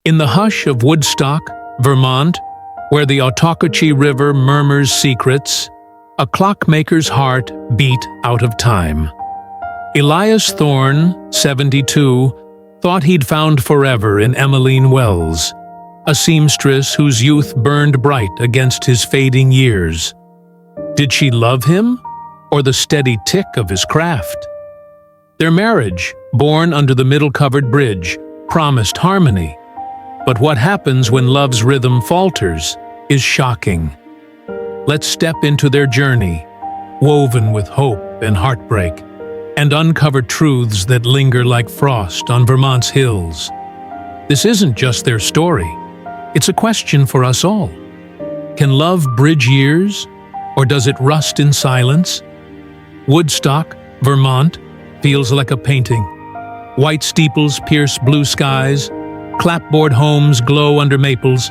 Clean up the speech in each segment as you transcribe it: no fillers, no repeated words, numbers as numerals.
In the hush of Woodstock, Vermont, where the Ottauquechee River murmurs secrets, a clockmaker's heart beat out of time. Elias Thorne, 72, thought he'd found forever in Emmeline Wells, a seamstress whose youth burned bright against his fading years. Did she love him, or the steady tick of his craft? Their marriage, born under the middle-covered bridge, promised harmony. But what happens when love's rhythm falters is shocking. Let's step into their journey, woven with hope and heartbreak, and uncover truths that linger like frost on Vermont's hills. This isn't just their story. It's a question for us all. Can love bridge years, or does it rust in silence? Woodstock, Vermont, feels like a painting. White steeples pierce blue skies, clapboard homes glow under maples,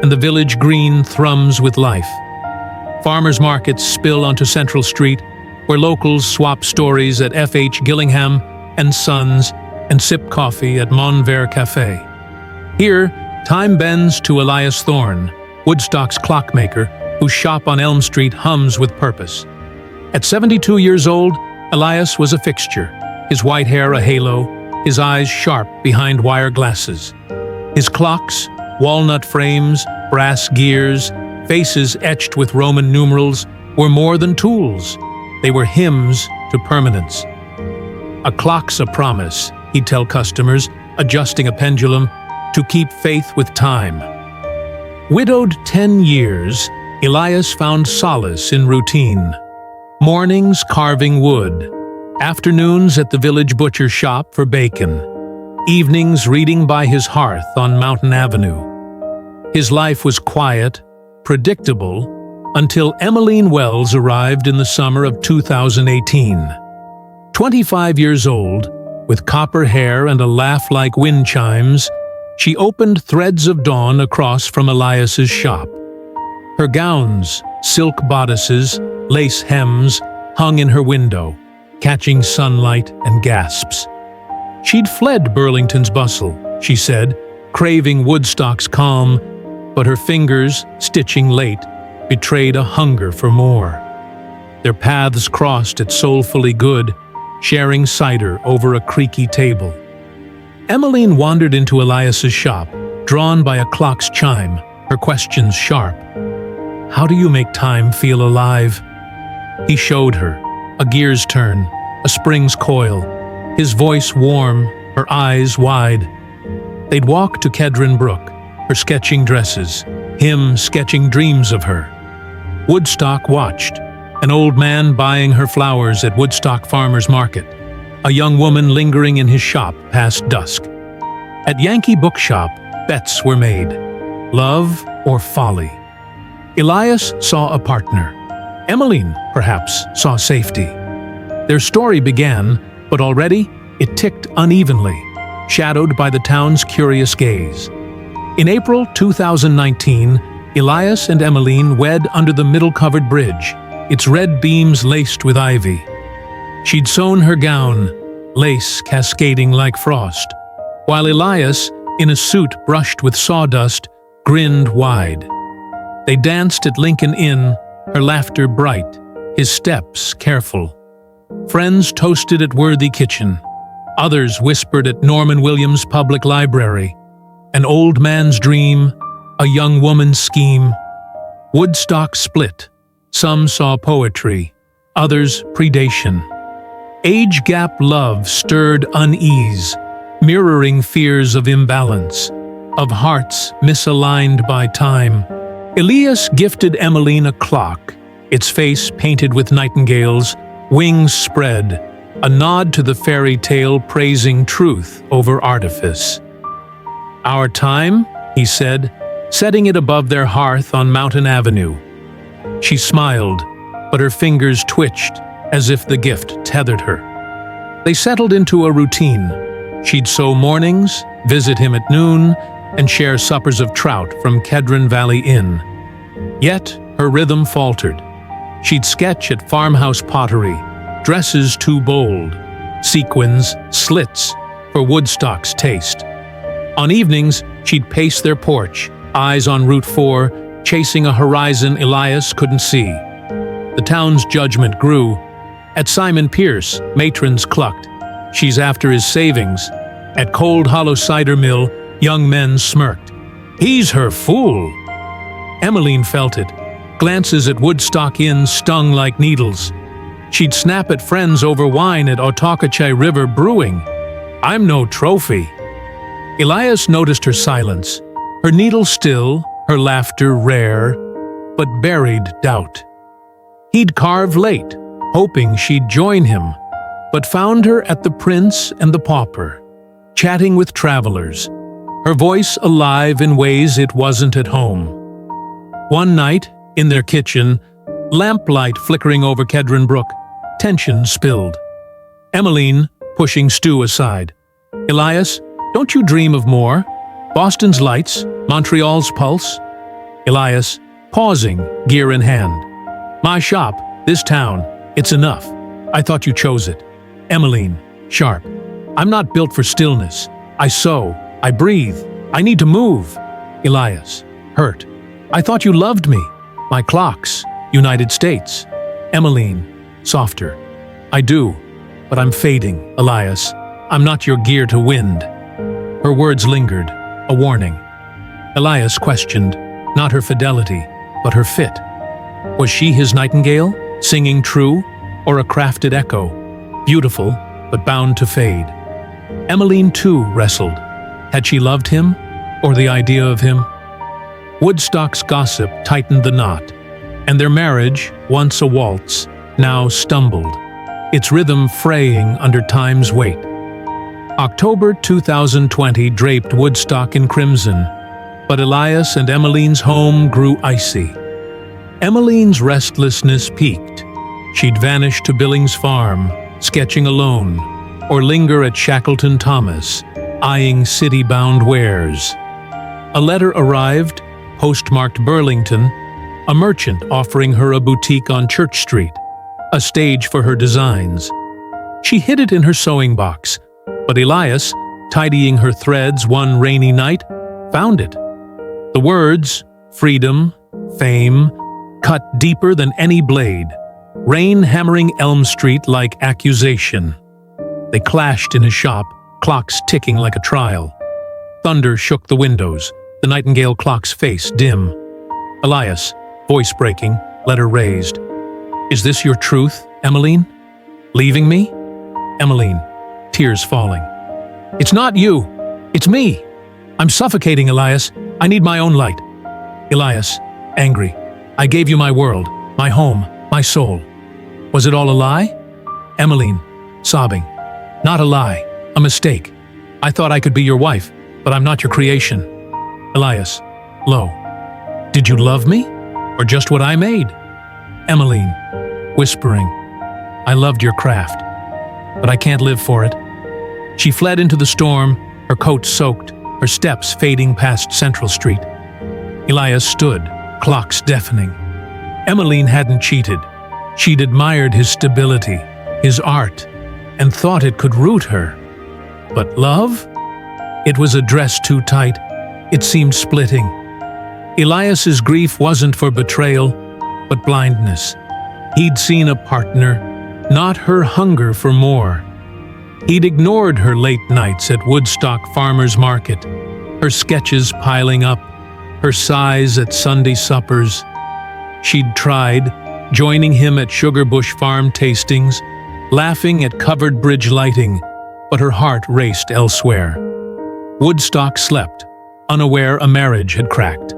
and the village green thrums with life. Farmers' markets spill onto Central Street, where locals swap stories at F.H. Gillingham and Sons and sip coffee at Monvert Café. Here, time bends to Elias Thorne, Woodstock's clockmaker, whose shop on Elm Street hums with purpose. At 72 years old, Elias was a fixture, his white hair a halo, his eyes sharp behind wire glasses. His clocks, walnut frames, brass gears, faces etched with Roman numerals, were more than tools. They were hymns to permanence. A clock's a promise, he'd tell customers, adjusting a pendulum, to keep faith with time. Widowed 10 years, Elias found solace in routine. Mornings carving wood, afternoons at the village butcher shop for bacon, evenings reading by his hearth on Mountain Avenue. His life was quiet, predictable, until Emmeline Wells arrived in the summer of 2018. 25 years old, with copper hair and a laugh like wind chimes, she opened Threads of Dawn across from Elias's shop. Her gowns, silk bodices, lace hems, hung in her window, catching sunlight and gasps. She'd fled Burlington's bustle, she said, craving Woodstock's calm, but her fingers, stitching late, betrayed a hunger for more. Their paths crossed at Soulfully Good, sharing cider over a creaky table. Emmeline wandered into Elias's shop, drawn by a clock's chime, her questions sharp. How do you make time feel alive? He showed her, a gear's turn, a spring's coil, his voice warm, her eyes wide. They'd walk to Kedron Brook, her sketching dresses, him sketching dreams of her. Woodstock watched, an old man buying her flowers at Woodstock Farmers Market, a young woman lingering in his shop past dusk. At Yankee Bookshop, bets were made, love or folly. Elias saw a partner. Emmeline, perhaps, saw safety. Their story began, but already it ticked unevenly, shadowed by the town's curious gaze. In April 2019, Elias and Emmeline wed under the middle-covered bridge, its red beams laced with ivy. She'd sewn her gown, lace cascading like frost, while Elias, in a suit brushed with sawdust, grinned wide. They danced at Lincoln Inn, her laughter bright, his steps careful. Friends toasted at Worthy Kitchen. Others whispered at Norman Williams Public Library. An old man's dream, a young woman's scheme. Woodstock split. Some saw poetry, others predation. Age gap love stirred unease, mirroring fears of imbalance, of hearts misaligned by time. Elias gifted Emmeline a clock, its face painted with nightingales, wings spread, a nod to the fairy tale praising truth over artifice. Our time, he said, setting it above their hearth on Mountain Avenue. She smiled, but her fingers twitched as if the gift tethered her. They settled into a routine. She'd sew mornings, visit him at noon, and share suppers of trout from Kedron Valley Inn. Yet her rhythm faltered. She'd sketch at farmhouse pottery, dresses too bold, sequins, slits for Woodstock's taste. On evenings, she'd pace their porch, eyes on Route 4, chasing a horizon Elias couldn't see. The town's judgment grew. At Simon Pierce, matrons clucked. She's after his savings. At Cold Hollow Cider Mill, young men smirked. He's her fool. Emmeline felt it. Glances at Woodstock Inn stung like needles. She'd snap at friends over wine at Ottauquechee River Brewing. I'm no trophy. Elias noticed her silence, her needle still, her laughter rare, but buried doubt. He'd carve late, hoping she'd join him, but found her at the Prince and the Pauper, chatting with travelers, her voice alive in ways it wasn't at home. One night, in their kitchen, lamplight flickering over Kedron Brook, tension spilled. Emmeline, pushing stew aside. Elias, don't you dream of more? Boston's lights, Montreal's pulse? Elias, pausing, gear in hand. My shop, this town, it's enough. I thought you chose it. Emmeline, sharp. I'm not built for stillness. I sew, I breathe, I need to move. Elias, hurt. I thought you loved me. My clocks, United States. Emmeline, softer. I do, but I'm fading, Elias. I'm not your gear to wind. Her words lingered, a warning. Elias questioned, not her fidelity, but her fit. Was she his nightingale, singing true, or a crafted echo, beautiful, but bound to fade? Emmeline too wrestled. Had she loved him, or the idea of him? Woodstock's gossip tightened the knot, and their marriage, once a waltz, now stumbled, its rhythm fraying under time's weight. October 2020 draped Woodstock in crimson, but Elias and Emmeline's home grew icy. Emmeline's restlessness peaked. She'd vanish to Billings Farm, sketching alone, or linger at Shackleton Thomas, eyeing city-bound wares. A letter arrived, postmarked Burlington, a merchant offering her a boutique on Church Street, a stage for her designs. She hid it in her sewing box, but Elias, tidying her threads one rainy night, found it. The words, freedom, fame, cut deeper than any blade, rain hammering Elm Street like accusation. They clashed in his shop, clocks ticking like a trial. Thunder shook the windows, the nightingale clock's face dim. Elias, voice breaking, letter raised. Is this your truth, Emmeline? Leaving me? Emmeline, tears falling. It's not you. It's me. I'm suffocating, Elias. I need my own light. Elias, angry. I gave you my world, my home, my soul. Was it all a lie? Emmeline, sobbing. Not a lie, a mistake. I thought I could be your wife, but I'm not your creation. Elias, low. Did you love me, or just what I made? Emmeline, whispering. I loved your craft, but I can't live for it. She fled into the storm, her coat soaked, her steps fading past Central Street. Elias stood, clocks deafening. Emmeline hadn't cheated. She'd admired his stability, his art, and thought it could root her. But love? It was a dress too tight. It seemed splitting. Elias's grief wasn't for betrayal, but blindness. He'd seen a partner, not her hunger for more. He'd ignored her late nights at Woodstock Farmers Market, her sketches piling up, her sighs at Sunday suppers. She'd tried, joining him at Sugarbush Farm tastings, laughing at covered bridge lighting, but her heart raced elsewhere. Woodstock slept, unaware a marriage had cracked.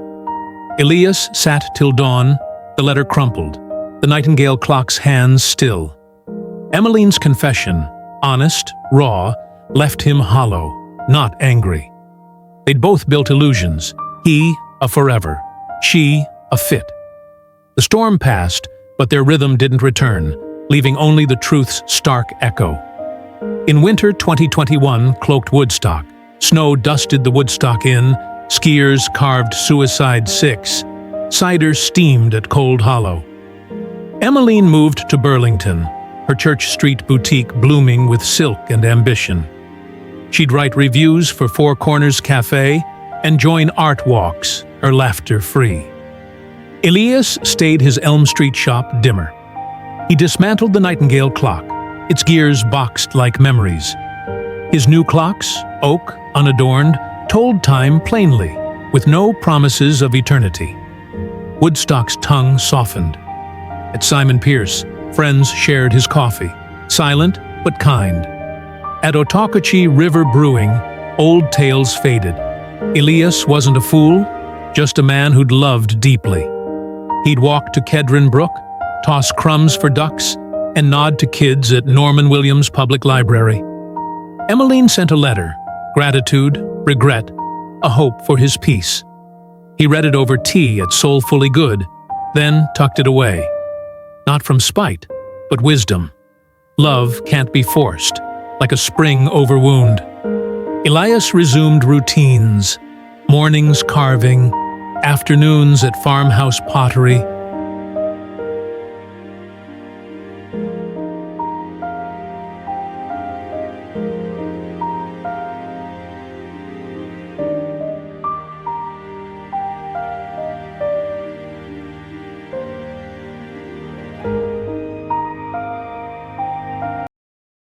Elias sat till dawn, the letter crumpled, the nightingale clock's hands still. Emmeline's confession, honest, raw, left him hollow, not angry. They'd both built illusions, he a forever, she a fit. The storm passed, but their rhythm didn't return, leaving only the truth's stark echo. In winter 2021 cloaked Woodstock, snow dusted the Woodstock Inn, skiers carved Suicide 6, cider steamed at Cold Hollow. Emmeline moved to Burlington, her Church Street boutique blooming with silk and ambition. She'd write reviews for Four Corners Cafe and join art walks, her laughter free. Elias stayed his Elm Street shop dimmer. He dismantled the Nightingale clock, its gears boxed like memories. His new clocks, oak, unadorned, told time plainly, with no promises of eternity. Woodstock's tongue softened. At Simon Pierce, friends shared his coffee, silent but kind. At Otakachi River Brewing, old tales faded. Elias wasn't a fool, just a man who'd loved deeply. He'd walk to Kedron Brook, toss crumbs for ducks, and nod to kids at Norman Williams Public Library. Emmeline sent a letter, gratitude, regret, a hope for his peace. He read it over tea at Soulfully Good, then tucked it away. Not from spite, but wisdom. Love can't be forced, like a spring over wound. Elias resumed routines, mornings carving, afternoons at farmhouse pottery,